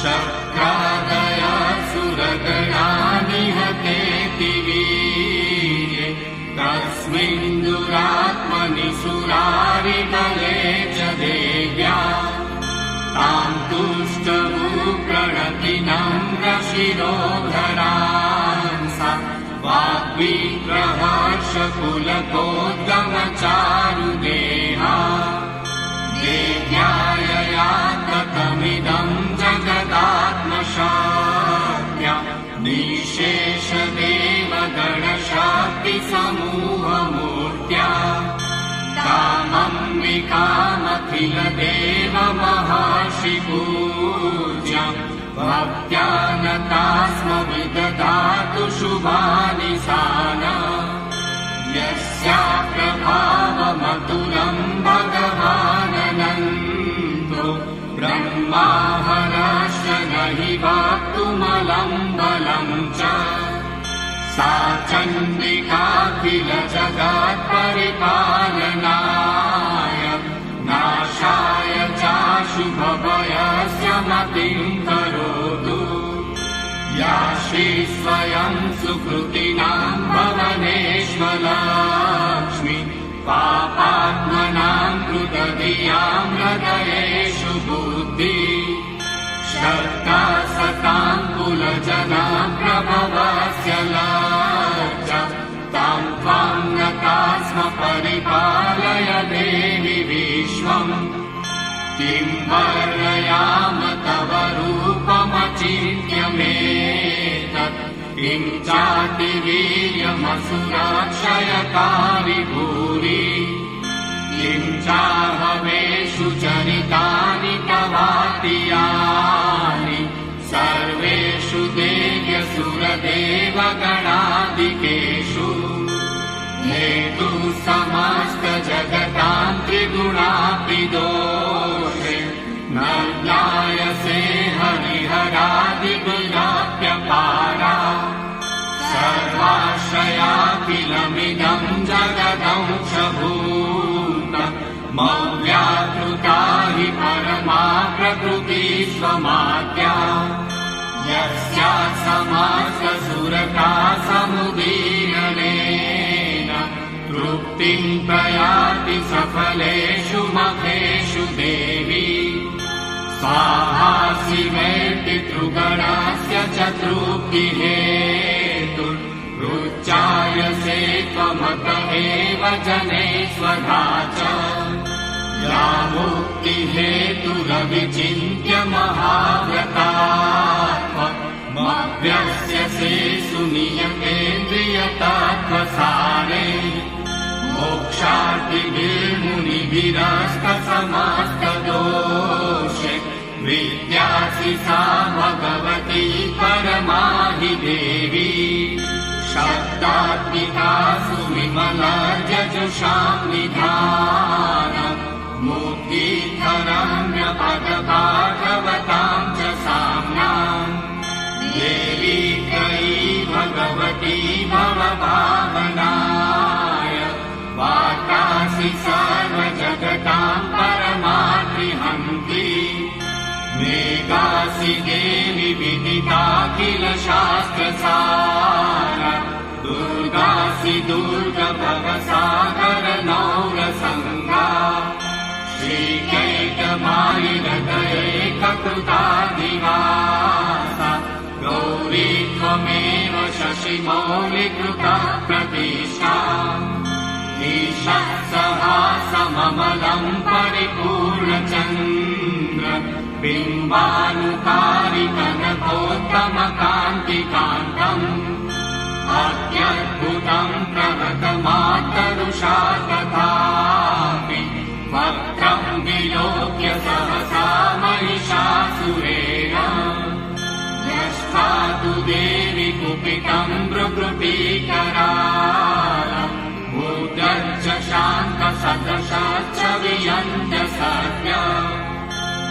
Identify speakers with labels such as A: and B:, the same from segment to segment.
A: शक्रादया सुरगणा निहतेति वीर्ये तस्मिन् दुरात्मनि सुरारिबले च देव्या तां तुष्टभू प्रणतिनम्रशिरोधरां सा वाग्विग्रहर्षकुलकोद्गमचारुदेहा देव्यायया कथमिदं जगदात्मशाक्या निःशेषदेवगणशक्तिसमूहमूर्त्या कामम्बिकामखिलदेवमहर्षिपूज्यां भक्त्या नता स्म विदधातु शुभानि साना यस्या प्रभावमतुलं भगवाननन्दो ब्रह्माहरश्च न हि वक्तुमलं बलं च सा चण्डिकाखिल जगत्परिपालनाय नाशाय चाशुभभयस्य मतिं करोतु या श्री स्वयं सुकृतिनां भवनेष्वलक्ष्मी पापात्मनां कृतधियां हृदयेषु बुद्धि श्रद्धा सतां कुलजना प्रभवस्य लज्जा तां त्वां नता स्म परिपालय देवि विश्वम् किं वर्णयाम तव रूपमचिन्त्यमेतत् किं चातिवीर्यमसुराक्षयकारि भूरि किं चाहवेषु चरितानि तवातियानि सर्वेषु देव्यसुरदेवगणादिकेषु हेतु समस्त जगतां त्रिगुणापिदोषे न ज्ञायसे हरिहरादिगुणाप्यपारा सर्वाश्रयाखिलमिदं जगदंशभूतम् मव्याकृता हि परमा प्रकृति स्वमाद्या यस्या समाससुरता समुदीरनेन तृप्तिं प्रयाति सफलेषु मखेषु देवी स्वाहा शिवेति तृगणस्य च तृप्तिहेतुरुच्चायसे त्वमत एव जने स्वधा च या मुक्तिहेतुरविचिन्त्य महाव्रतात्मव्यस्यसे सुनियतेन्द्रियतत्त्वसारे मोक्षार्थिभिर्मुनिभिरस्तसमस्तदोषे विद्यासि सा भगवती परमा हि देवी शब्दात्मिका सुविमला जजुषां निधानम् मुक्तिधरम्यपदभागवतां च साम्नाम् देवी त्रयी भगवती भवभावनाय वातासि सर्वजगतां परमात्रिहन्ति मेघासि देवि विदिताखिल शास्त्रसार दुर्गासि दुर्गभवसागर नौरसङ्गा श्रीकैकमायि हृदयैककृतादिवासा गौरी त्वमेव शशिमौलिकृता प्रतिष्ठा ईषत्सहासममलं परिपूर्णचन्द्र बिम्बानुकारि कनकोत्तमकान्तिकान्तम् अत्यद्भुतं प्रहतमातरुषा तथापि वक्त्रं विलोक्य सहसा महिषासुरेण यष्ठातु देवि कुपितं मृगृपीकरालम् मुद्रच्च शान्तसदृशश्च वियन्त्य सत्य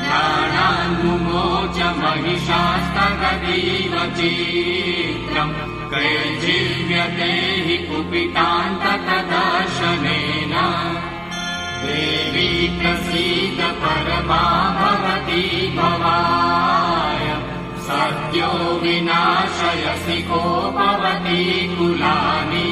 A: प्राणान्मुमोच महिषास्तगतीव चित्रम् कैर्जीव्यते हि कुपितान्ततदर्शनेन देवी प्रसीद परमा भवती भवाय रसिको भवति कुलानि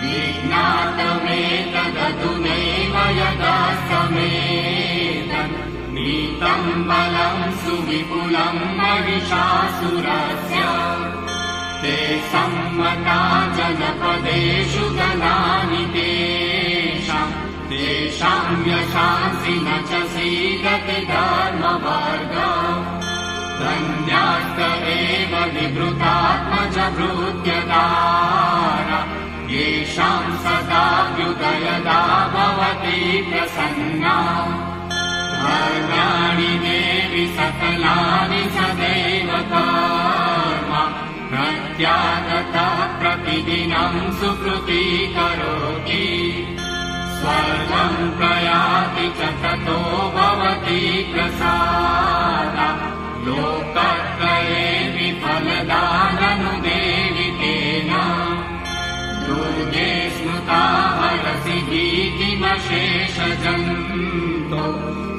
A: विज्ञातमेतदधुनैव यदा समेदन् नीतं बलं सुविपुलं महिषासुरस्य ते सम्मता जनपदेषु गणानि तेषां यशांसि न च सीदति धर्मवर्ग धन्यास्त एव निवृत्तात्मजभृत्यदारा येषां सदाभ्युदयदा भवति प्रसन्ना धर्म्याणि देवि सकलानि सदैव कर्म प्रत्यागता प्रतिदिनं सुकृती करोति स्वर्गं प्रयाति च ततो भवति प्रसादा लोकत्रये विफलदाननुदेवि तेन दुर्गे स्मृता हरसि भीतिमशेषजन्तो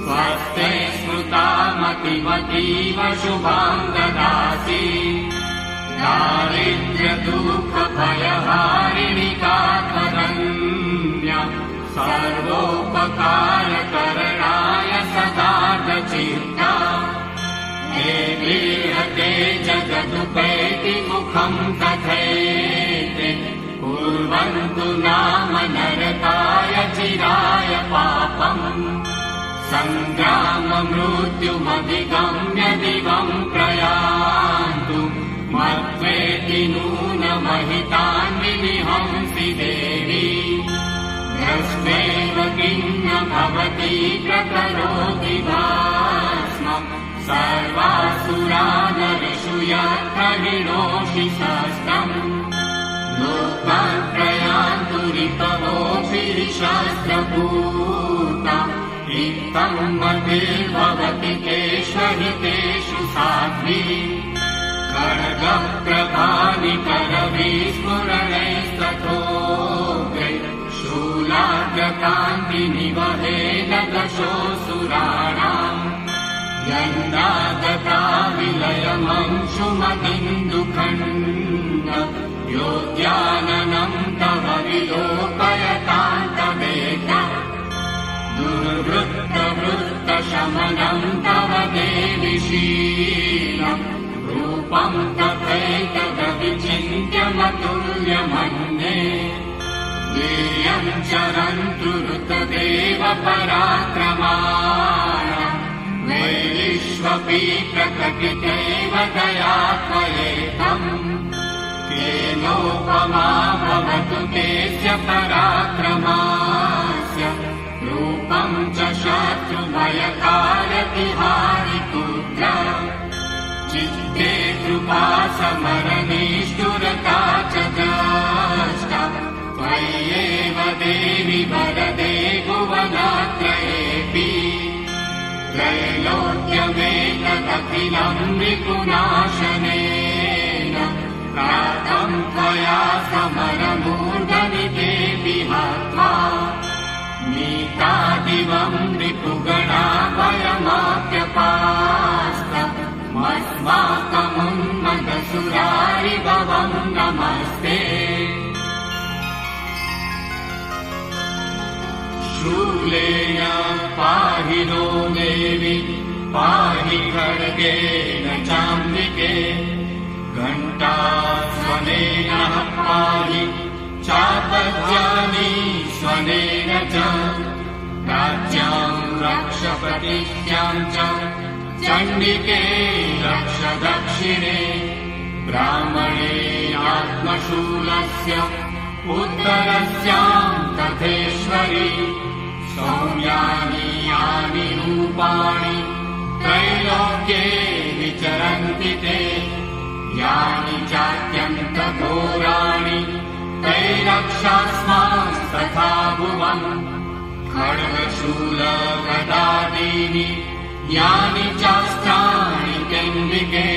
A: स्वस्थे स्मृता मतिमतीव शुभां ददासि दारिद्र्यदुःखभयहारिणि कात्वरन्या सर्वोपकारकरणाय सदार्धचित्ता हे गृहते जगदुपैति मुखं तथैते कुर्वन्तु नाम नरकाय चिराय पापम् सङ्ग्राममृत्युमधिगम्य दिवं प्रयान्तु मत्वेति नूनमहितान् विनिहंसि देवी दृष्ट्वैव किं न भवति प्रकरोति भास्मम् सर्वासुरानरिषु यत्र हिणोषि शस्त्रम् लोकत्रयान्तु ऋतवोऽपि शस्त्रभूता इत्थं मतिर्भवति तेष्वहितेषु साध्वी खड्गप्रभानि करविस्फुरणैस्तथोग्रे शूलाग्रकान्तिनिवहेन दशोऽसुराणाम् यन्दागता विलयमंशुमदिन्दुखण्ड योद्याननं तव विलोकयतान्तवेद दुर्वृत्तवृत्तशमनं तव देवि शीलम् रूपं तथैतदविचिन्त्यमतुल्यमन्ये वीर्यं चरन्तु ऋतदेव पराक्रमाय वैरिष्वपि प्रकटितैव दया त्वयेकम् केनोपमा भवतु तेस्य पराक्रमास्य रूपं च शत्रुभयकारतिहारिपुत्र चित्ते कृपा समरनिष्ठुरता च द्रष्टा त्वय्येव देवि वरदे भुवनत्रयेऽपि त्रैलोक्यमेतदखिलं रिपुनाशनेन प्राप्तं त्वया समरमूर्धनितेऽपि हत्वा नीता दिवं रिपुगणा वयमाप्यपास्त मस्माकमुन्मदसुरारिभवं नमस्ते शूलेन पाहि नो देवि पाहि खड्गेन चाम्बिके घण्टास्वनेन पाहि चापद्यानि स्वनेन च राज्यां रक्ष प्रतिज्ञां च चण्डिके रक्ष दक्षिणे ब्राह्मणे आत्मशूलस्य उत्तरस्यां तथेश्वरि सौम्यानि यानि रूपाणि त्रैलोक्ये विचरन्ति ते यानि चात्यन्तघोराणि तैरक्षास्मास्तथा भुवम् खड्गशूलगदादीनि यानि चास्त्राणि चण्डिके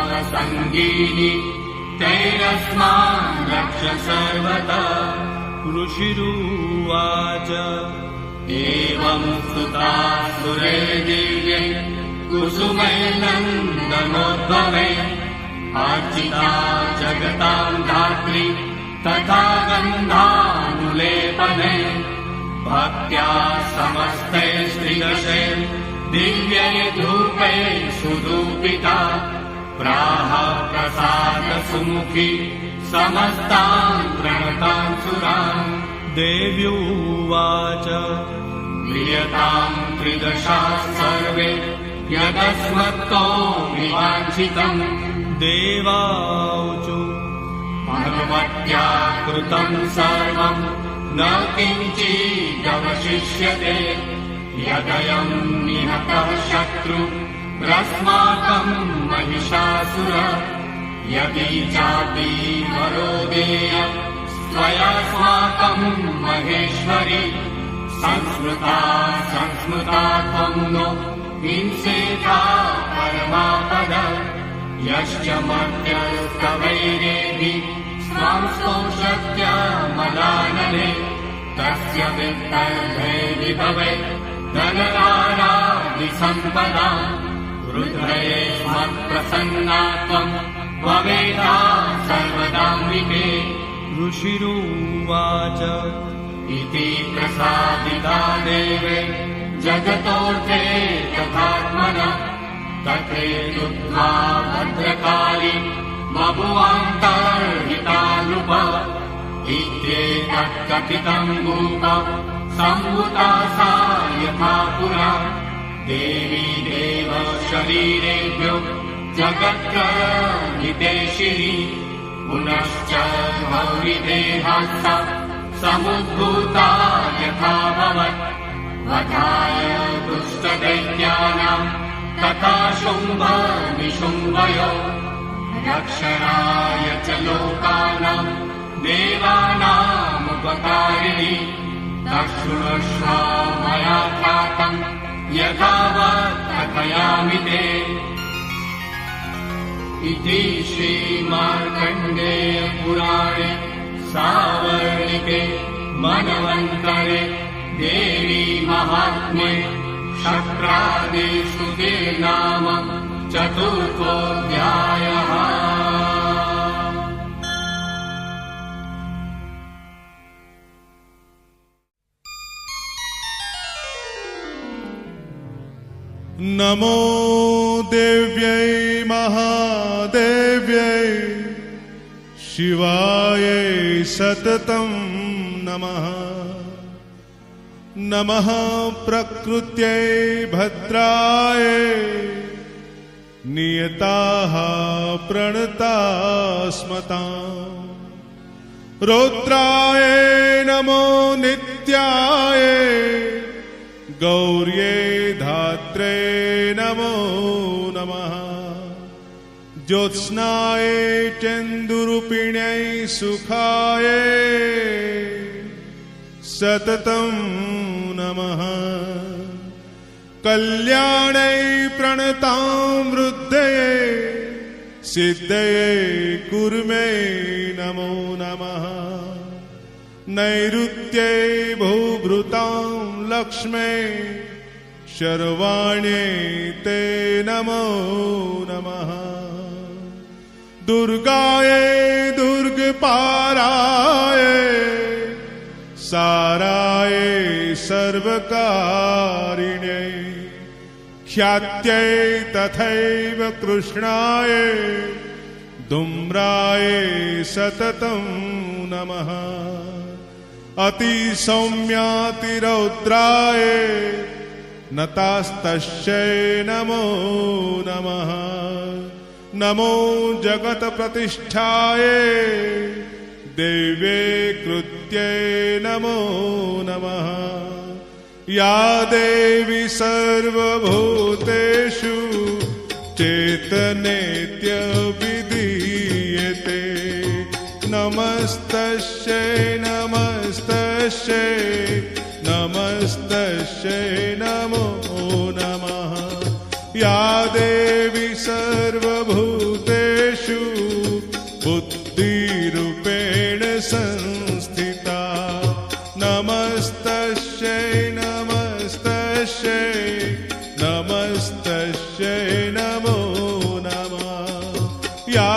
A: करपल्लवसङ्गीनि तैरस्मान् रक्ष सर्वदा ऋषिरुवाच एवं स्तुता सुरे दिव्ये कुसुमैर्नन्दनोद्भवे अर्चिता जगतां धात्री तथा गन्धानुलेपने भक्त्या समस्ते श्रीदशे दिव्यै धूपै सुधूपिता प्राह प्रसाद सुमुखी समस्तान् प्रणतान् सुरान्।
B: देव्युवाच
A: प्रियतां त्रिदशा सर्वे यदस्मत्तो विवाञ्छितम्।
B: देवाऊचु
A: भगवत्या कृतं सर्वं न किञ्चिदवशिष्यते। यदयं निहतः शत्रुरस्माकं महिषासुर यदि चापि वरो देयं त्वयास्माकं महेश्वरि। संस्मृता संस्मृता त्वं नो हिंसेथा परमापद। यश्च मर्त्यस्तवैरेभिः स्वां स्तोषत्यमलानने तस्य वित्तर्भे विभवे धनरारादिसम्पदा। रुद्रये स्मत्प्रसन्ना त्वं भवेदा सर्वदाम्बिके।
B: ऋषिरुवाच
A: इति प्रसादिता देवे जगतोऽर्थे तथात्मनः। तथेतुत्वा भद्रकाली बभुवान्तर्हिता नृप। इत्येतत्कथितं भूप सम्भूता सा यथा पुरा। देवी देव शरीरेभ्यो जगत्कर्हितेशिनी। पुनश्च गौरीदेहात्सा समुद्भूता यथाभवत्। वधाय दुष्टदैत्यानां तथा शुम्भ निशुम्भयो। रक्षणाय च लोकानां देवानामुपकारिणी। तच्छृणुष्व मया ख्यातं यथावत् कथयामि ते। इति श्रीमार्कण्डेय पुराणे सावर्णिके मनवन्तरे देवी महात्म्ये शक्रादेषु ते नाम चतुर्थोऽध्यायः।
C: नमो देव्यै महादेव्यै शिवायै सततं नमः। नमः प्रकृत्यै भद्रायै नियताः प्रणतास्मताम्। रौद्राय नमो नित्याय गौर्यै धात्रे नमो नमः। ज्योत्स्नाय चन्दुरूपिण्यै सुखाय सततं नमः। कल्याणै प्रणतां वृद्धये सिद्धये कुर्मे नमो नमः। नैऋत्ये भूभृतां लक्ष्मे शर्वाण्ये ते नमो नमः। दुर्गायै दुर्गपाराय साराय सर्वकारिण्यै ख्यात्यै तथैव कृष्णाय धूम्राय सततं नमः। अतिसौम्यातिरौद्राय नतास्तस्यै नमो नमः। नमो जगत्प्रतिष्ठाय देव्यै कृत्यै नमो नमः। या देवी सर्वभूतेषु चैतन्येत्यभिधीयते नमस्तस्यै नमस्तस्यै नमस्तस्यै नमो नमः। या देवी सर्वभूतेषु बुद्धिरूपेण संस्थिता नमस्तस्यै नमस्तस्यै नमस्तस्यै नमो नमः। या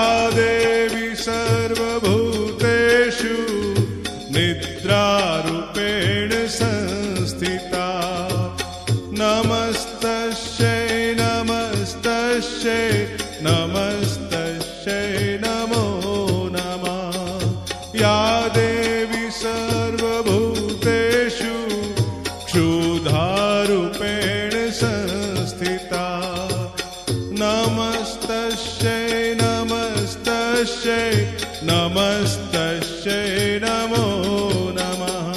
C: संस्थिता नमस्तस्यै नमस्तस्यै नमस्तस्यै नमो नमः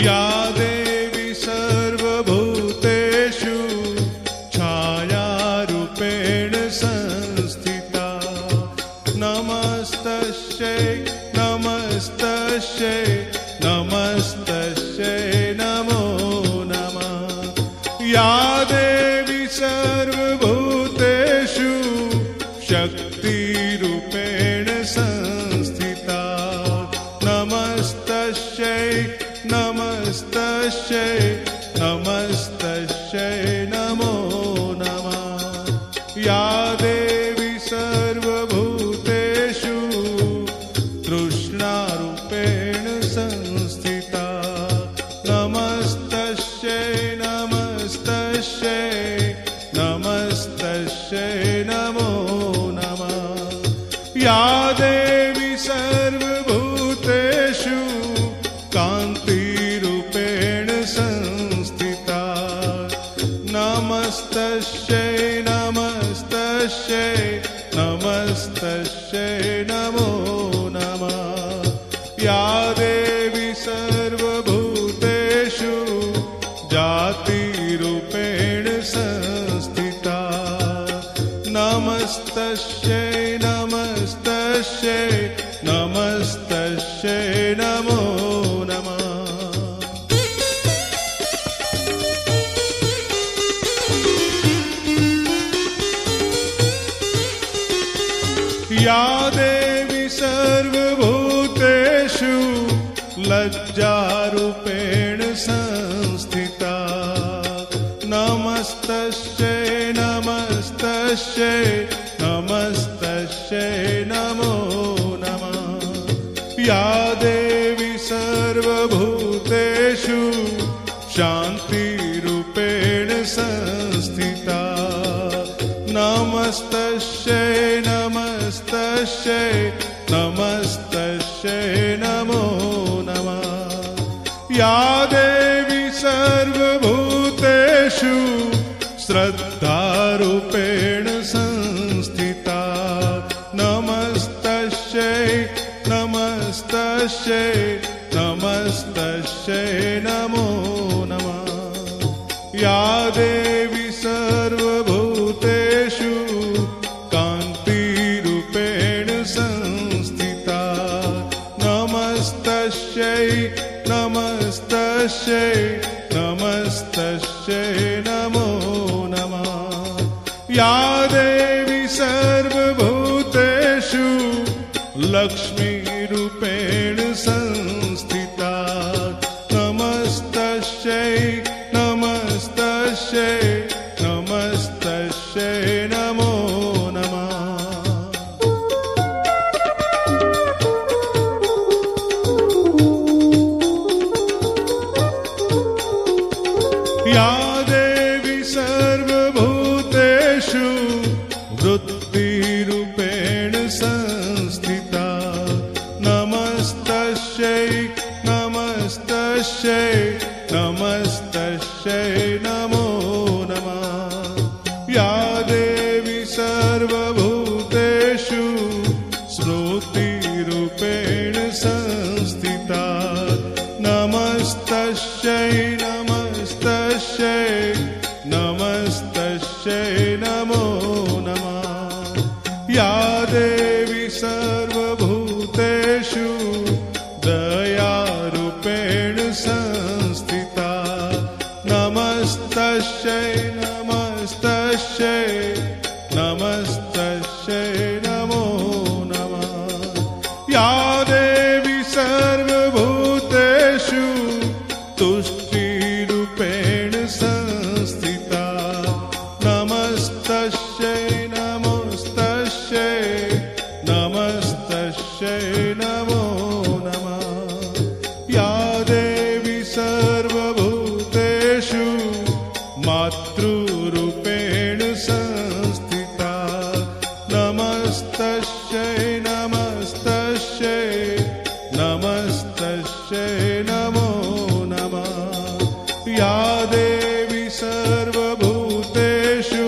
C: या देवी सर्वभूतेषु छायारूपेण संस्थिता नमस्तस्यै नमस्तस्यै नमस्तस्यै नमो नमः या देवी सर्वभूतेषु शक्तिरूपेण संस्थिता नमस्तस्यै नमस्तस्यै नमस्तस्यै नमो नमः या देवी सर्वभूतेषु तृष्णारूपेण संस्थिता नमस्तस्यै नमस्तस्यै नमस्तस्यै नमो नमः या देवी सर्वभूतेषु कान्तिरूपेण संस्थिता नमस्तस्यै नमस्तस्यै नमस्तस्यै नमो नमः या देवी सर्वभूतेषु जातिरूपेण संस्थिता नमस्तस्यै नमस्तस्यै नमस्तस्यै नमो नमः या देवी सर्वभूतेषु लज्जारूपेण संस्थिता नमस्तस्यै नमस्तस्यै नमस्तस्यै नमो नमः या देवी सर्वभूतेषु शान्तिरूपेण संस्थिता नमस्तस्यै नमस्तस्यै नमस्तस्यै नमो नमः या देवी सर्वभूतेषु श्रद्धारूपेण संस्थिता नमस्तस्यै नमस्तस्यै नमस्तस्यै नमो नमः या देवी सर्वभूतेषु कान्तिरूपेण संस्थिता नमस्तस्यै नमस्तस्यै नमस्तस्यै नमो नमः या देवी सर्वभूतेषु लक्ष्मीरूपेण संस्थिता नमस्तस्यै नमस्तस्यै नमस्तस्यै नमो नमः या देवी सर्वभूतेषु वृत्तिरूपेण संस्थिता नमस्तस्यै नमस्तस्यै नमस्तस्यै नमो नमः या देवी सर्वभूतेषु स्मृतिरूपेण संस्थिता नमस्तस्यै नमस्तस्यै नमस्तस्यै नमो नमः या देवी सर्वभूतेषु दयारूपेण संस्थिता नमस्तस्यै नमस्तस्यै नमस्तस्यै नमो नमः या देवी सर्वभूतेषु तुष्टिरूपेण संस्थिता नमस्तस्यै नमस्तस्यै नमस्तस्यै नमो नमः या देवी सर्वभूतेषु मातृरूपेण संस्थिता नमस्तस्यै नमस्तस्यै नमस्तस्यै नमो नमः। या देवी सर्वभूतेषु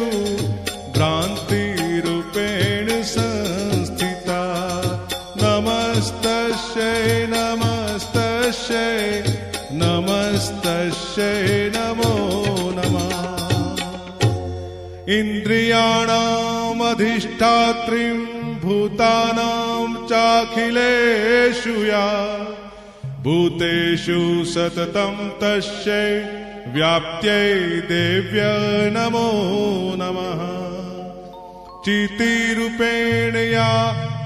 C: भ्रान्तिरूपेण संस्थिता, नमस्तस्यै नमस्तस्यै नमस्तस्यै नमो नमः। इन्द्रियाणाम् अधिष्ठात्रीं भूतानां चाखिलेषु या, भूतेषु सततं तस्यै व्याप्त्यै देव्यै नमो नमः। चितिरूपेण या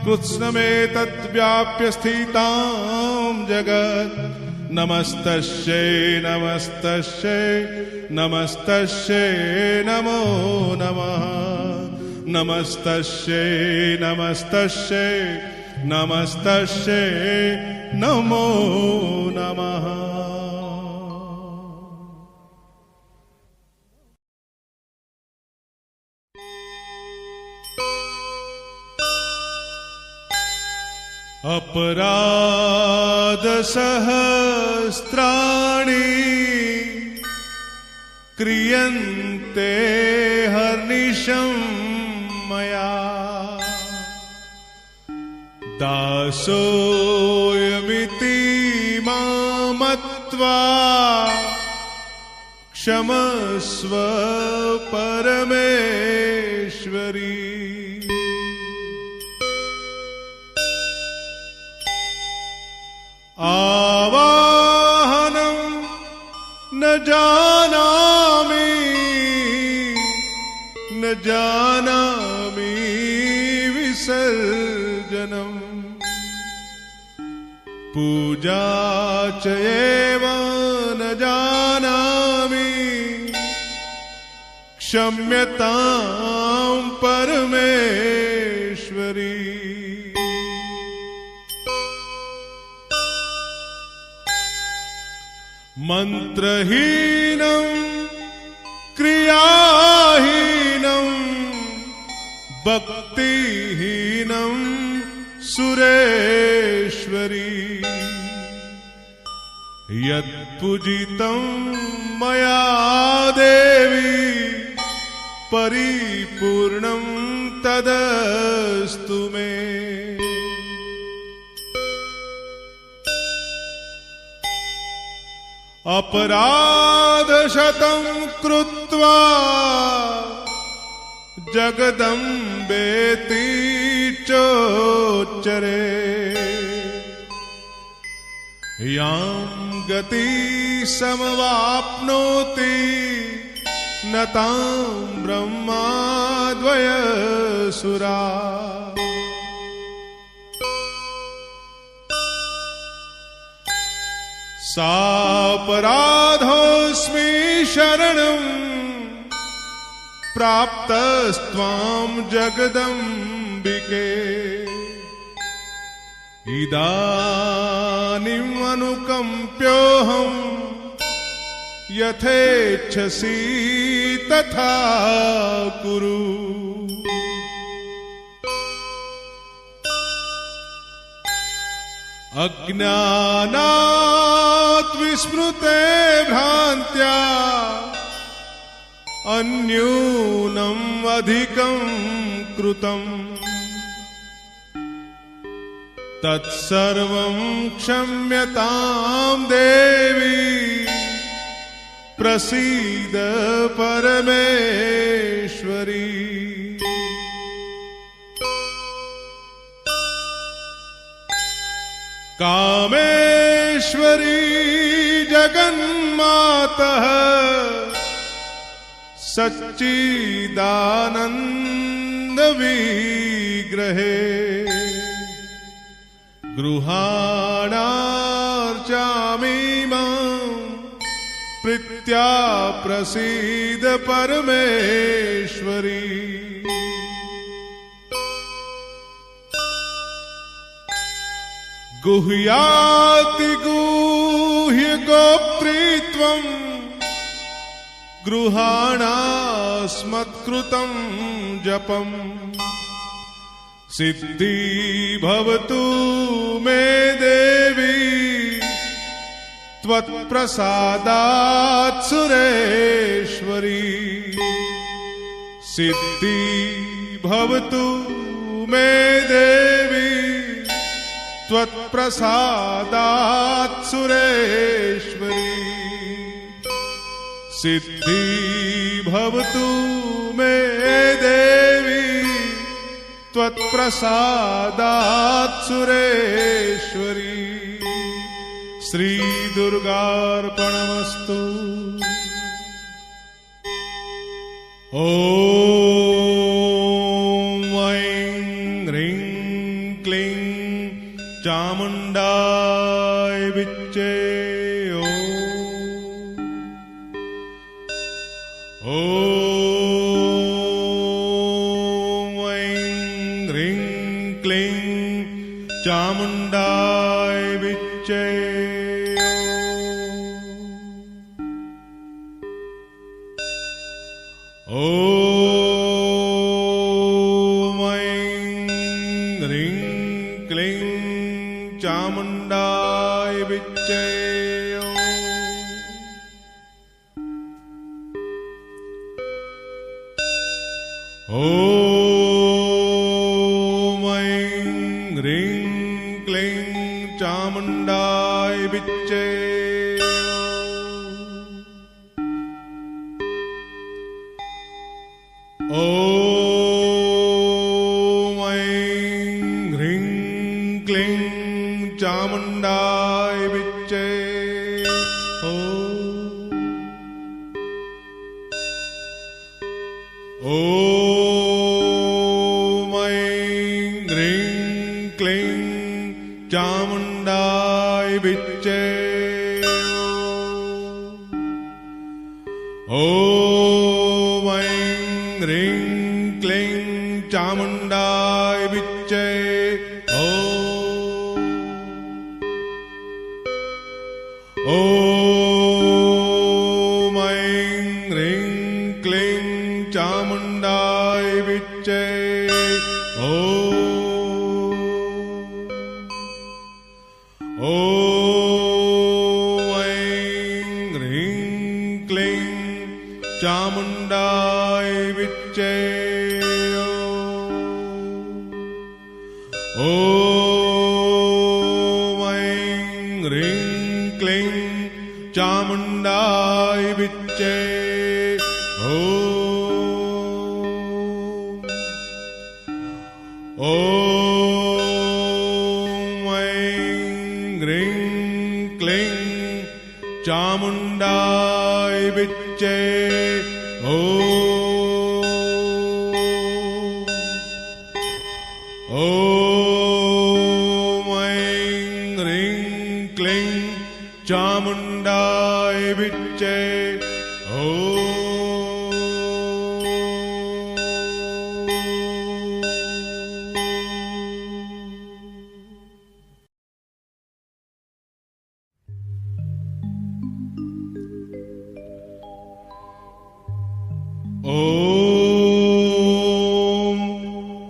C: कृत्स्नमेतद्व्याप्य स्थितां जगत्, नमस्तस्यै नमस्तस्यै नमस्तस्यै नमो नमः। नमस्तस्यै नमस्तस्यै नमस्तस्यै नमो नमः। अपराधसहस्राणि क्रियन्ते हर्निशं मया, दासोऽयमिति मां मत्वा क्षमस्व परमेश्वरी। आवाहनं न जानामि न जानामि विसर्जनम्, पूजा च एव न जानामि क्षम्यतां परमेश्वरी। मंत्रहीनं क्रियाहीनं भक्तिहीनं सुरेश्वरी। यत्पूजितं मया देवी परिपूर्णं तदस्तु मे। अपराधशतं कृत्वा जगदम्बेति चोच्चरे, यां गति समवाप्नोति न तां ब्रह्माद्वयसुरा। सापराधोऽस्मि शरणं प्राप्तस्त्वां जगदम्बिके। इदानीम् अनुकम्प्योऽहं यथेच्छसि तथा कुरु। अज्ञानात् विस्मृते भ्रान्त्या अन्यूनम् अधिकं कृतम्, तत्सर्वं क्षम्यतां देवी प्रसीद परमेश्वरी। कामेश्वरी जगन्मातः सच्चिदानन्द विग्रहे, गृहाणार्चामि मां प्रीत्या प्रसीद परमेश्वरी। गुह्याति गुह्य गोप्त्रीत्वं गृहाणास्मत्कृतं जपम्, सिद्धि भवतु मे देवी त्वत्प्रसादात् सुरेश्वरी सिद्धि भवतु मे देवी त्वत्प्रसादात् सुरेश्वरी सिद्धि भवतु मे देवी त्वत्प्रसादात् सुरेश्वरी श्री दुर्गार्पणमस्तु। ॐ ऐं ह्रीं क्लीं चामुण्डाय विच्चे ॐ ऐं ह्रीं क्लीं चामुण्डाय विच्चे ॐ ऐं ह्रीं क्लीं चामुण्डाय विच्चे ॐ ऐं ह्रीं क्लीं चामुण्डाय विच्चे ॐ ऐं ह्रीं क्लीं चामुण्डाय विच्चे ॐ ऐं ह्रीं क्लीं चामुण्डाय विच्चे ॐ ऐं ह्रीं क्लीं चामुण्डाय विच्चे ॐ ऐं ह्रीं क्लीं चामुण्डाय विच्चे ॐ ऐं ह्रीं क्लीं चामुण्डाय विच्चे ॐ ऐं ह्रीं क्लीं चामुण्डाय विच्चे ॐ ऐं ह्रीं क्लीं चामुण्डाय विच्चे ॐ ऐं ह्रीं क्लीं चामुण्डाय विच्चे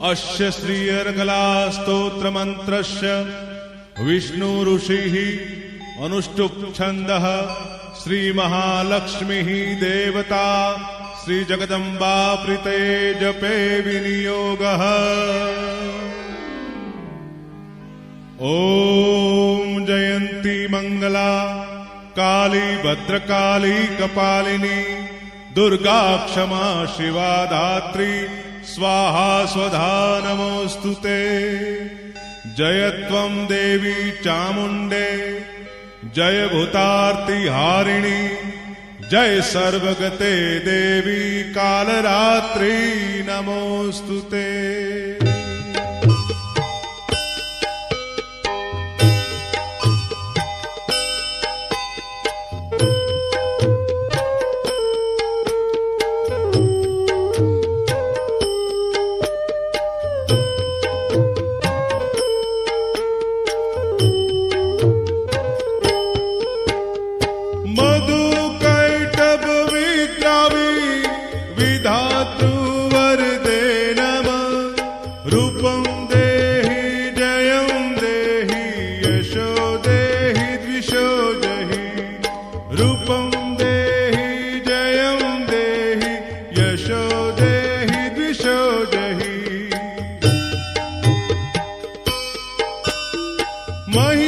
C: अस्य श्री अर्गला स्तोत्र मंत्रस्य विष्णु ऋषिः अनुष्टुप् छन्दः श्री महालक्ष्मी देवता श्री जगदम्बा प्रीते जपे विनियोगः ओम जयंती मंगला काली भद्रकाली कपालिनी दुर्गा क्षमा शिवा धात्री स्वाहा स्वधा नमोस्तुते। जय त्वं देवी चामुंडे जय भूतार्ति हारिणी जय सर्वगते देवी कालरात्रि नमोस्तुते।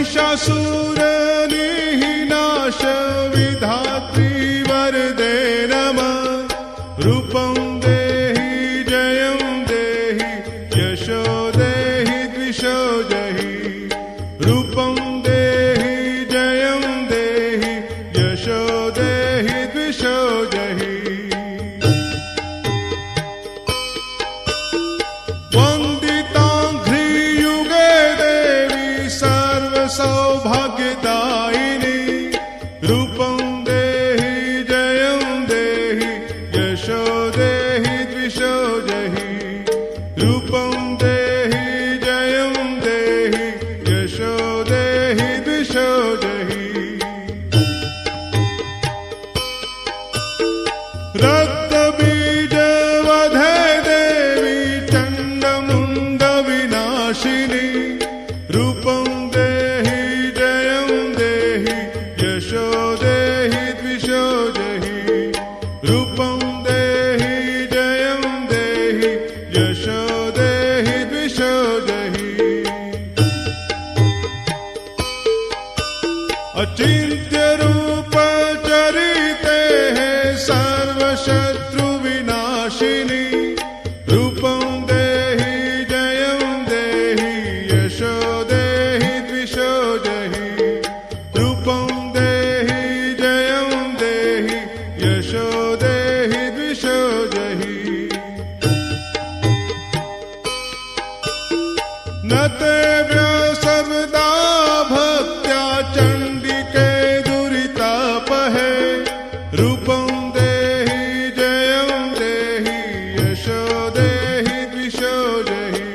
C: महिषासुरनिनाश विधात्री वरदे नमः रूपं देहि जयं देहि यशो देहि द्विषो जहि रूपं देहि जयं देहि यशो देहि द्विषो जहि वन्दिताङ्घ्रियुगे देवी सर्वसौभाग्यदायिनी रूपं देहि जयं देहि यशो देहि द्विषो जहि रूपं देहि जयं देहि यशो देहि द्विषो जहि रक्तबीजवधे देवी चण्डमुण्डविनाशिनी रूपं देहि जयं देहि यशो देहि द्विषो जहि रूपं देहि जयं देहि यशो देहि द्विषो जहि अचिन्त्य रूप चरिते सर्वशत्रु विनाशिनी रूपं देहि जयं देहि यशो देहि द्विषो जहि रूपं देहि जयं देहि यशो देहि द्विषो जहि न तेभ्यः सर्वदा भक्त्या चण्डिके दुरितापहे रूपं देहि जयं देहि यशो देहि द्विषो जहि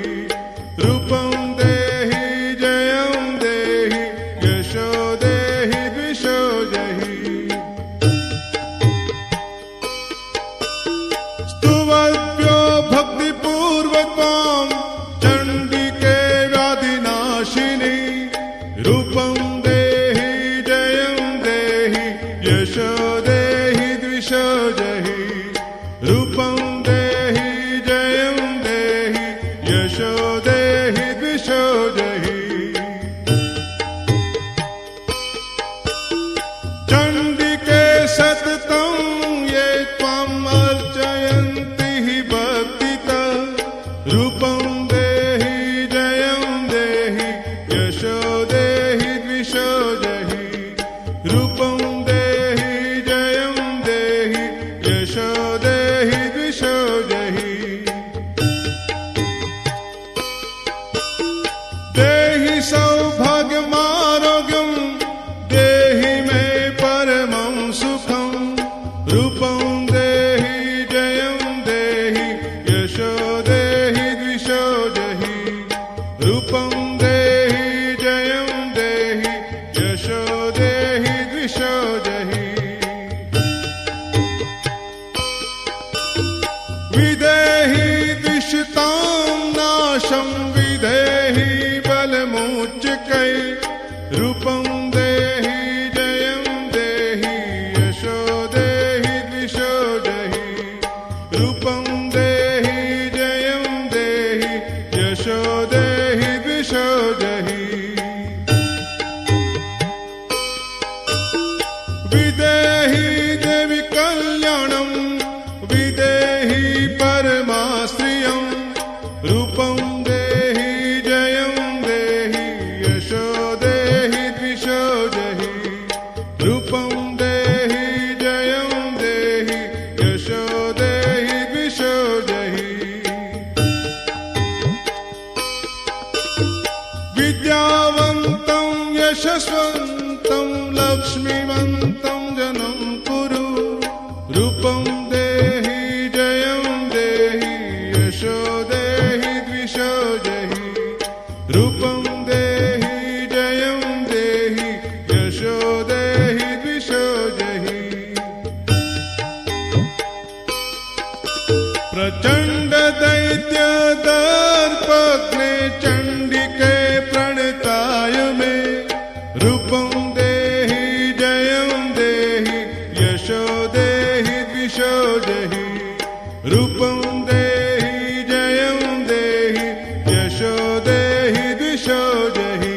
C: रूपं देहि जयं देहि यशो देहि द्विषो जहि स्तुवद्भ्यो भक्तिपूर्वकं चण्डिके व्याधिनाशिनी रूपं देहि जयं देहि यशो देहि द्विषो जहि रूपं देहि जयं देहि यशो देहि द्विषो जहि चण्डिके सततं ये त्वाम् अर्चयन्ति हि भक्तितः रूपं देहि जयं देहि यशो देहि द्विषो जहि रूपं देहि जयं देहि यशो देहि द्विषो जहि देहि सौभाग्यमारोग्यं देहि मे परमं सुखं रूपं देहि जयं देहि यशो देहि द्विषो जहि रूपं देहि जयं देहि यशो देहि द्विषो जहि विदेहि द्विषतां नाशं विदेहि बलमुच्चकै रूपं देहि जयं देहि यशो देहि द्विषो जहि रूपं देहि जयं देहि यशो देहि द्विषो जहि विदेहि देवि कल्याणं विदेहि परमाश्रियं रूपं देहि जयं देहि यशो देहि द्विषो जहि रूपं देहि जयं देहि यशो देहि द्विषो जहि विद्यावन्तं यशस्वन्तं लक्ष्मीवन्तं जनं कुरु रूपं देहि जयं देहि यशो देहि द्विषो जहि रूपं देहि जयं देहि यशो देहि द्विषो जहि प्रचण्ड दैत्य दर्पग्ने चण्डिके प्रणताय मे रूपं देहि जयं देहि यशो देहि द्विषो जहि रूपं देहि जयं देहि यशो देहि द्विषो जहि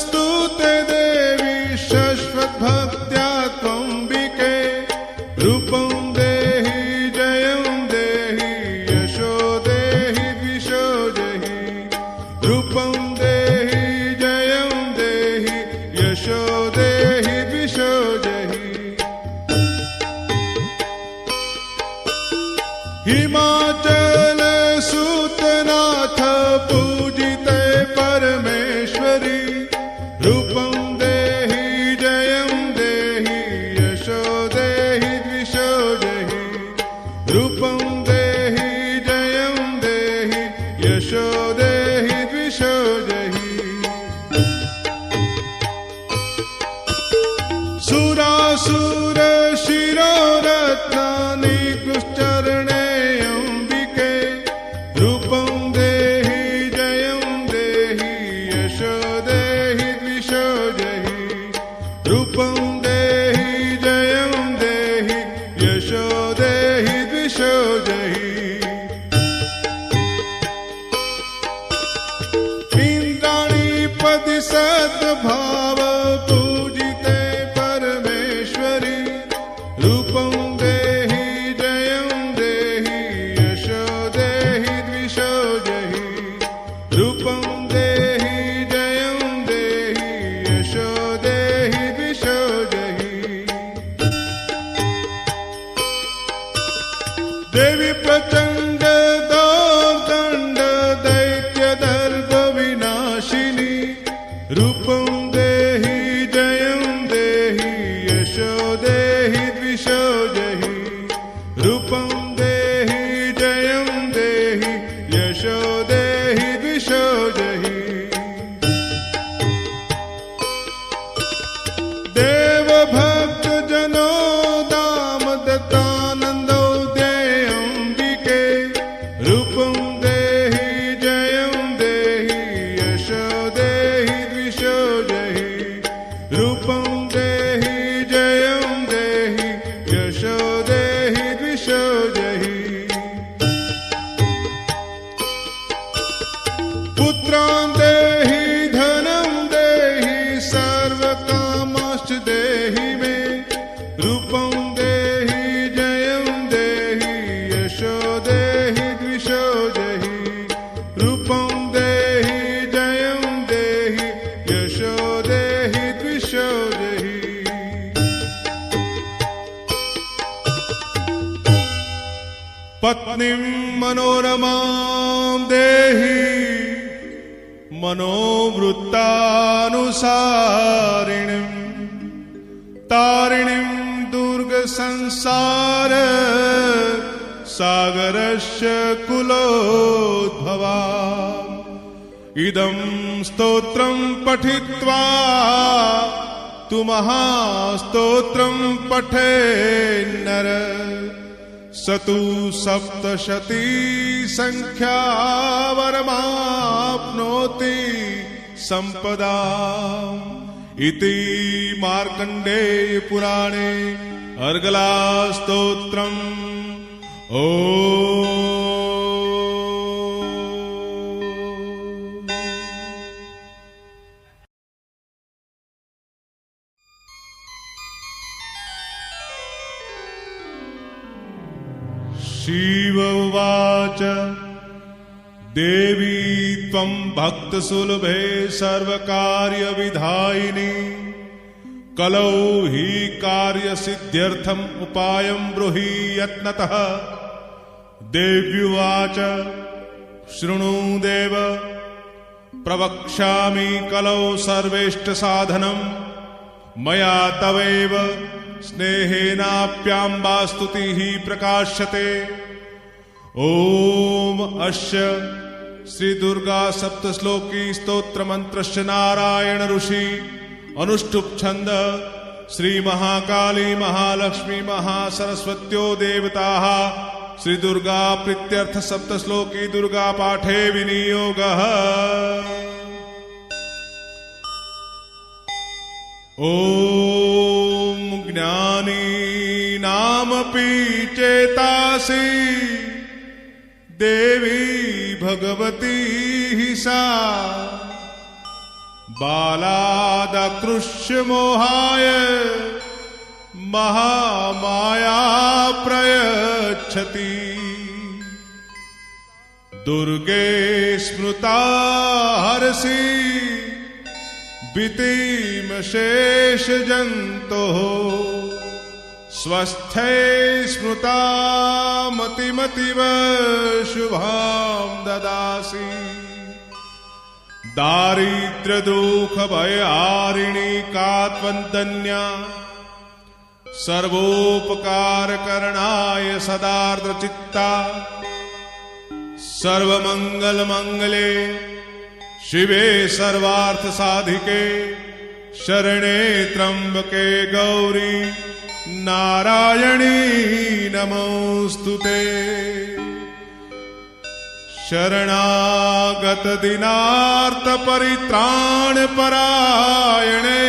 C: स्तुते देवी शश्वद्भक्त्या त्वम्बिके रूपं देहि जयं देहि यशो देहि द्विषो जहि रूपं देहि जयं देहि यशो देहि द्विषो जहि हिमाचल सूतनाथ पूजिते परमेश्वरी रूपं देहि जयं देहि यशो देहि द्विषो जहि रूपं देहि जयं देहि यशो देहि द्विषो जहि सुरासुर शिरोरत्नानि दुश्चरणे अम्बिके रूपं देहि जयं देहि यशो देहि द्विषो जहि रूपं देहि जयं देहि यशो देहि द्विषो जहि इन्द्राणीपति सद्भाव पूजिते परमेश्वरी रूपं देहि जयं देहि यशो देहि द्विषो जहि रूपं देहि जयं देहि यशो देहि द्विषो जहि देवी प्रचण्ड दौर्दण्ड दैत्यदर्भ विनाशिनी रूपं देहि जयं देहि यशो देहि द्विषो जहि रूपं देहि जयं देहि यशो देहि द्विषो जहि देवभक्त जनो दाम दत्तानन्दो देयम्बिके रूपं देहि जयं देहि यशो देहि द्विषो जहि रूपं देहि जयं देहि यशो देहि द्विषो जहि पुत्रान् देहि धनं देहि सर्वकामाश्च देहि मे रूपं देहि जयं देहि यशो देहि द्विषो जहि रूपं देहि जयं देहि यशो देहि द्विषो जहि पत्नीं मनोरमां देहि मनोवृत्तानुसारिणीं तारिणीं दुर्गसंसार सागरस्य कुलोद्भवा इदं स्तोत्रं पठित्वा तु महास्तोत्रं पठेन्नर स तु सप्तशती संख्यावरमाप्नोति सम्पदाम् इति मार्कण्डेय पुराणे अर्गलास्तोत्रम् ओ शिव उवाच देवी त्वं भक्तसुलभे सर्वकार्यविधायिनी कलौ हि कार्यसिद्ध्यर्थम् उपायं ब्रूहि यत्नतः देव्युवाच शृणु देव प्रवक्ष्यामि कलौ सर्वेष्टसाधनं मया तवैव स्नेहेनाप्याम्बा स्तुतिः प्रकाश्यते ॐ अस्य श्री दुर्गा सप्तश्लोकी स्तोत्र मंत्रस्य नारायण ऋषि अनुष्टुप छंद श्री महाकाली महालक्ष्मी महासरस्वत्यो देवताः श्री दुर्गा प्रीत्यर्थ सप्तश्लोकी दुर्गा पाठे विनियोगः ॐ ज्ञानी नामपि चेतासि देवी भगवती हि सा बालादकृष्य मोहाय महामाया प्रयच्छति दुर्गे स्मृता हर्षि भीतिमशेष जन्तोः स्वस्थे स्मृता मतिमतिव शुभां ददासि दारिद्र्य दुख भय हारिणी कात्वन्तन्या सर्वोपकार करणाय सदार्द्र चित्ता सर्वमंगल मंगले शिवे सर्वार्थ साधिके शरणे त्र्यंबके गौरी नारायणी नमोस्तुते शरणागत दीनार्थ परित्राण परायणे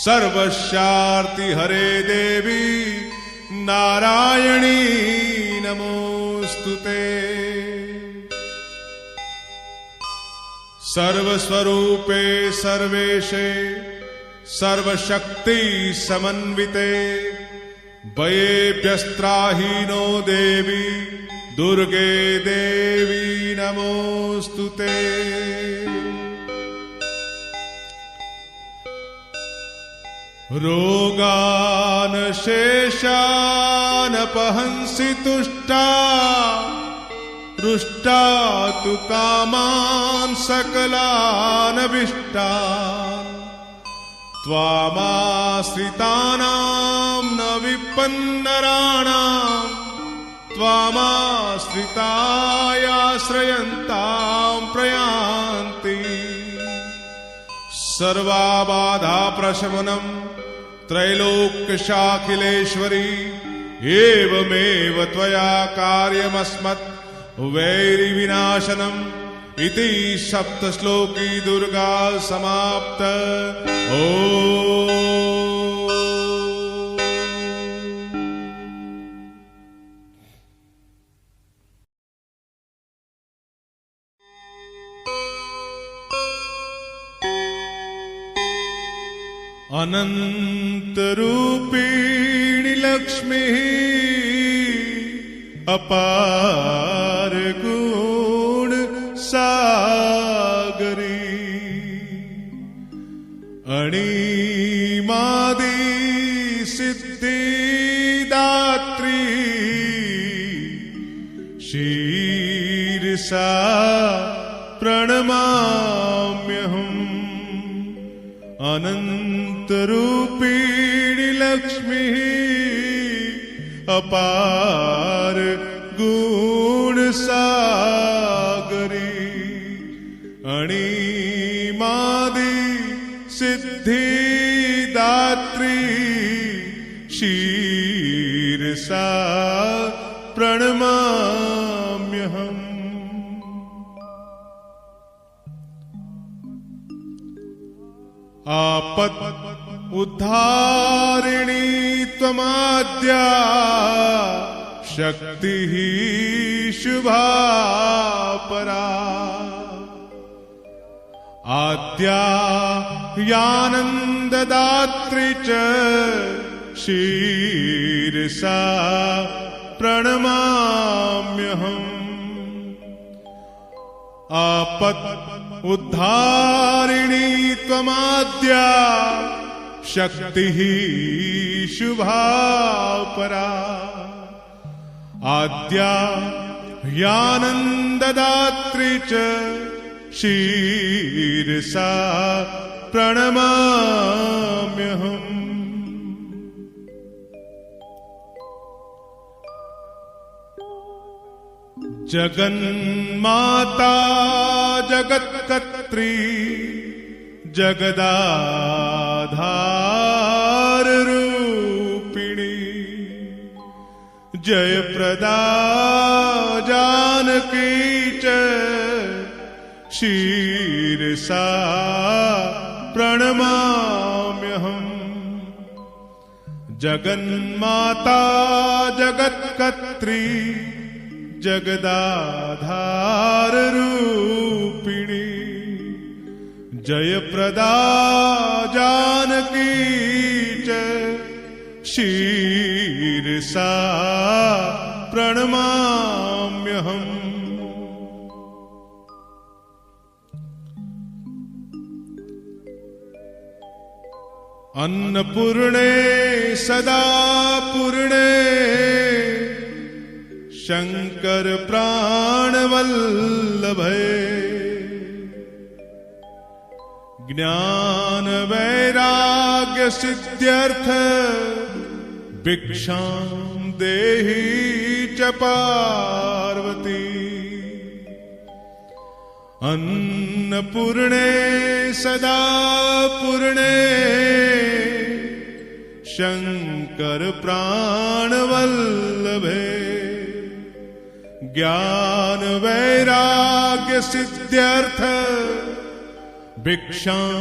C: सर्वस्यार्ति हरे देवी नारायणी नमोस्तुते सर्वस्वरूपे सर्वेशे सर्वशक्ति समन्विते भयेभ्यस्त्राहीनो देवी दुर्गे देवी नमोस्तुते रोगान शेषान पहंसि तुष्टा रुष्टा तु कामान् सकलान् विष्टान् त्वामाश्रितानां न विपन्नराणां त्वामाश्रितायाश्रयन्तां प्रयान्ति सर्वाबाधा प्रशमनं त्रैलोक्यशाखिलेश्वरी एवमेव त्वया कार्यमस्मत् वैरिविनाशनम् इति सप्तश्लोकी दुर्गा समाप्त ओ अनंतरूपिणी लक्ष्मी अपार गुण सागरी अणिमादि सिद्धिदात्री शीर्षा प्रणमाम्यहम् अनंतरूपिणी लक्ष्मी अपार गुण सागरी अणिमादि सिद्धिदात्री शीर्षा प्रणमाम्यहम् आपत् उद्धारिणी त्वमाद्या शक्तिः शुभा परा आद्या यानन्ददात्री च शीर्षा प्रणमाम्यहम् आपत् उद्धारिणी त्वमाद्या शक्तिः शुभा परा आद्या यानन्ददात्री च शीर्षा प्रणमाम्यहम् जगन्माता जगत्कर्त्री जगदाधार रूपिणी जयप्रदा जानकी च शीर्षा प्रणमाम्यहम् जगन्माता जगत्कर्त्री जगदाधार रूपिणी जयप्रदा जानकी च शीर्षा प्रणमाम्यहम्। अन्नपूर्णे सदा पूर्णे शंकर प्राणवल्लभे ज्ञान वैराग्य सिद्ध्यर्थ भिक्षां देहि च पार्वती। अन्नपूर्णे सदा पूर्णे शंकर प्राणवल्लभे ज्ञान वैराग्य सिद्ध्यर्थ भिक्षां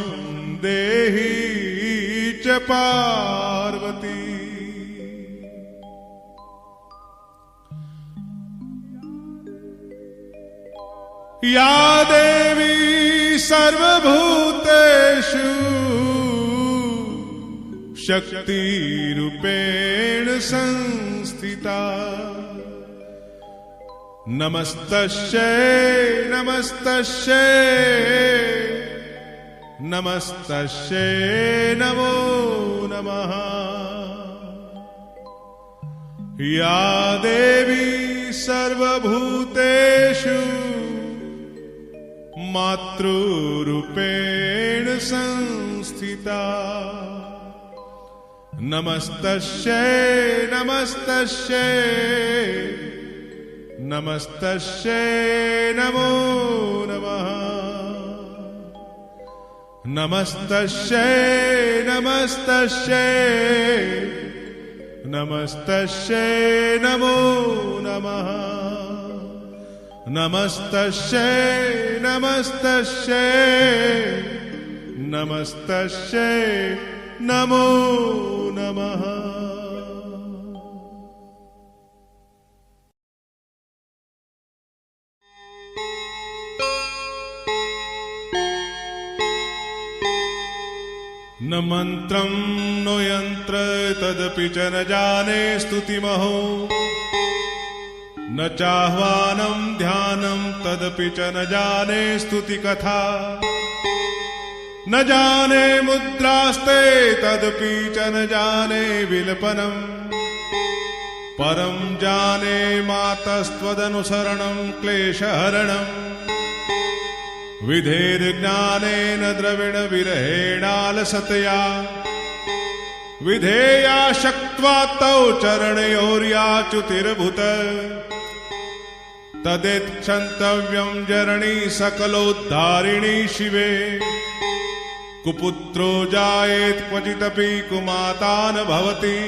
C: देहि च पार्वती। या देवी सर्वभूतेषु शक्तिरूपेण संस्थिता नमस्तस्यै नमस्तस्यै नमस्तस्यै नमो नमः। या देवी सर्वभूतेषु मातृरूपेण संस्थिता नमस्तस्यै नमस्तस्यै नमस्तस्यै नमो नमः। नमस्तस्यै नमस्तस्यै नमस्तस्यै नमो नमः। नमस्तस्यै नमस्तस्यै नमस्तस्यै नमो नमः। न मंत्रं नो यंत्र तदपि च न जाने स्तुतिमहो न चाह्वानं ध्यानं तदपि च न जाने स्तुति कथा न जाने मुद्रास्ते तदपि च न जाने विलपनम् परं जाने मातस्त्वदनुसरणं क्लेशहरणम् विधेर्ज्ञानेन द्रविण विरहेणालसतया विधेया शक्त्वा तौ चरणयोर्याच्युतिर्भूत तदेक्षन्तव्यं जरणी सकलोद्धारिणी शिवे कुपुत्रो जायेत् क्वचिदपि कुमाता न भवति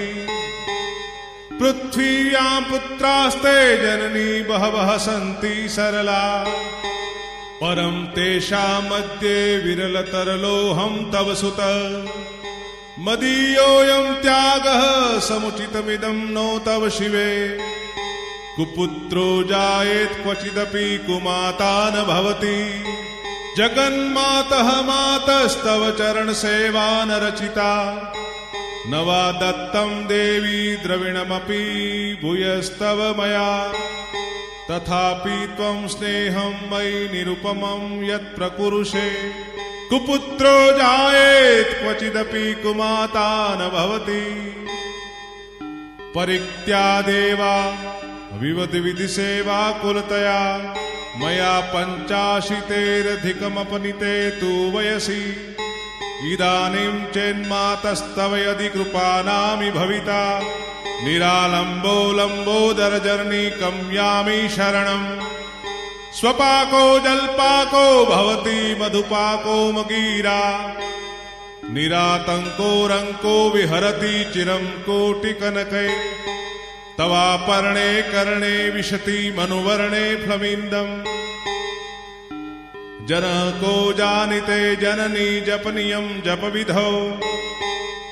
C: पृथ्व्यां पुत्रास्ते जननी बहवः सन्ति सरला परं तेषां मध्ये विरलतरलोऽहं तव सुत मदीयोऽयं त्यागः समुचितमिदं नो तव शिवे कुपुत्रो जायेत् क्वचिदपि कुमाता न भवति जगन्मातः मातस्तव चरणसेवा न रचिता न वा दत्तं देवी द्रविणमपि भूयस्तव मया तथापि त्वं स्नेहं मयि निरुपमं यत् प्रकुरुषे कुपुत्रो जायेत् क्वचिदपि कुमाता न भवति परित्यादेवा विवद विधिसेवा कुलतया मया 85 तु वयसि इदानीं चेन्मातस्तव यदि कृपानामि भविता निरालम्बो लम्बोदरजर्नीकं यामि शरणम् स्वपाको जल्पाको भवति मधुपाको मगीरा निरातङ्को रङ्को विहरति चिरं कोटिकनकै तवापर्णे कर्णे विशति मनुवर्णे फ्लमिन्दम् जनको जानिते जननी जपनियं जपविधौ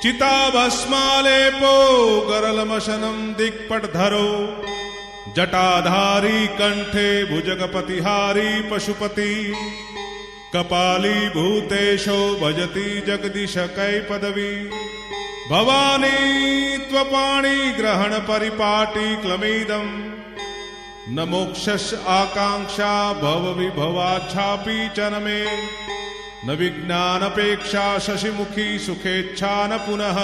C: चिताभस्मालेपो गरलमशनं दिक्पटधरो जटाधारी कंठे भुजगपतिहारी पशुपति कपालीभूतेशो भजति जगदीश कै पदवी भवानी त्वपाणि ग्रहण परिपाटी क्लमीदम् न मोक्षस्य आकांक्षा भव विभवाच्छापि च न मे न विज्ञानपेक्षा शशिमुखी सुखेच्छा न पुनः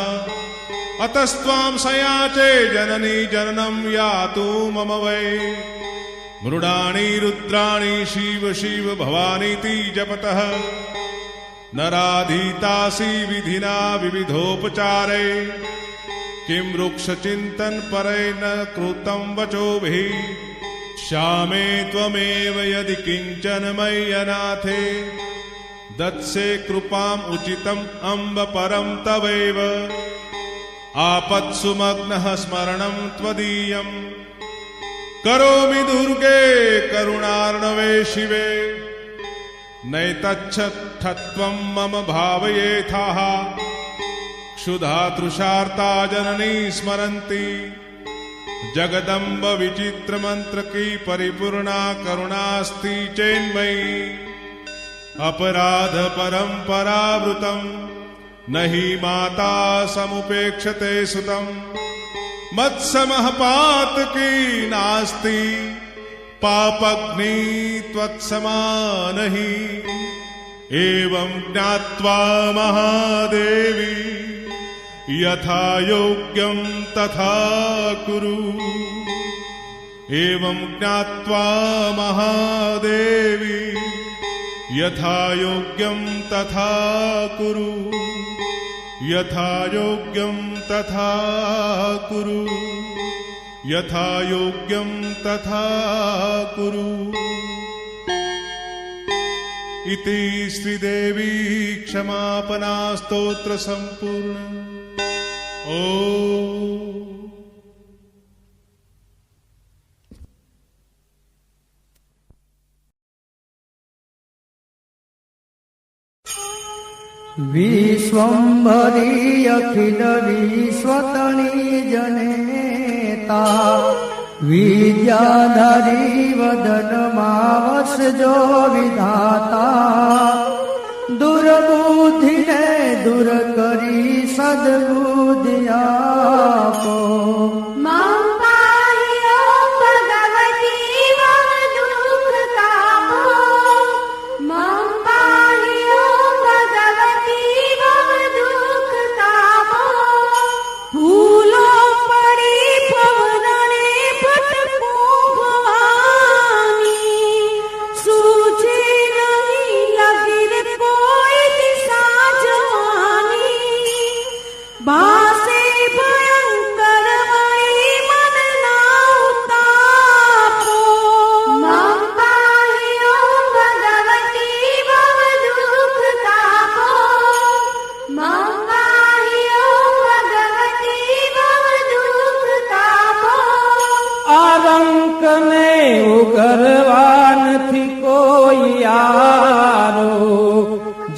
C: अतस्त्वां सयाचे जननी जननं यातु मम वै मृडानि रुद्राणि शिव शिव भवानीति जपतः नराधीतासि विधिना विविधोपचारे किं वृक्षचिन्तन परेण कृतं वचोभिः श्यामे त्वमेव यदि किञ्चन मयि अनाथे दत्से कृपाम् उचितम् अम्ब परं तवैव आपत्सु मग्नः स्मरणं त्वदीयम् करोमि दुर्गे करुणार्णवे शिवे नैतच्छत्थत्वं मम भावयेथाः क्षुधा तृषार्ता जननी स्मरन्ति जगदम्ब विचित्र मंत्र की परिपूर्णा करुणास्ति चेन्मयी अपराध परंपरावृतम् नहि माता समुपेक्षते सुतम् मत्समः पातकी नास्ति पापग्नि त्वत्समानहि एवं ज्ञात्वा महादेवी यथा योग्यं तथा कुरु एवं ज्ञात्वा महादेवी यथा योग्यं तथा कुरु यथा योग्यं तथा कुरु यथा योग्यं तथा कुरु इति श्रीदेवी क्षमापना स्तोत्र संपूर्ण ओ
B: विश्वम्भरी अखिल विश्वतनी जनेता विद्याधरी वदन मावसजो विधाता दुर्बुद्धि ने दूर करी सद्बुद्धि आपो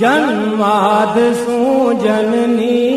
B: जन्माद सु जननी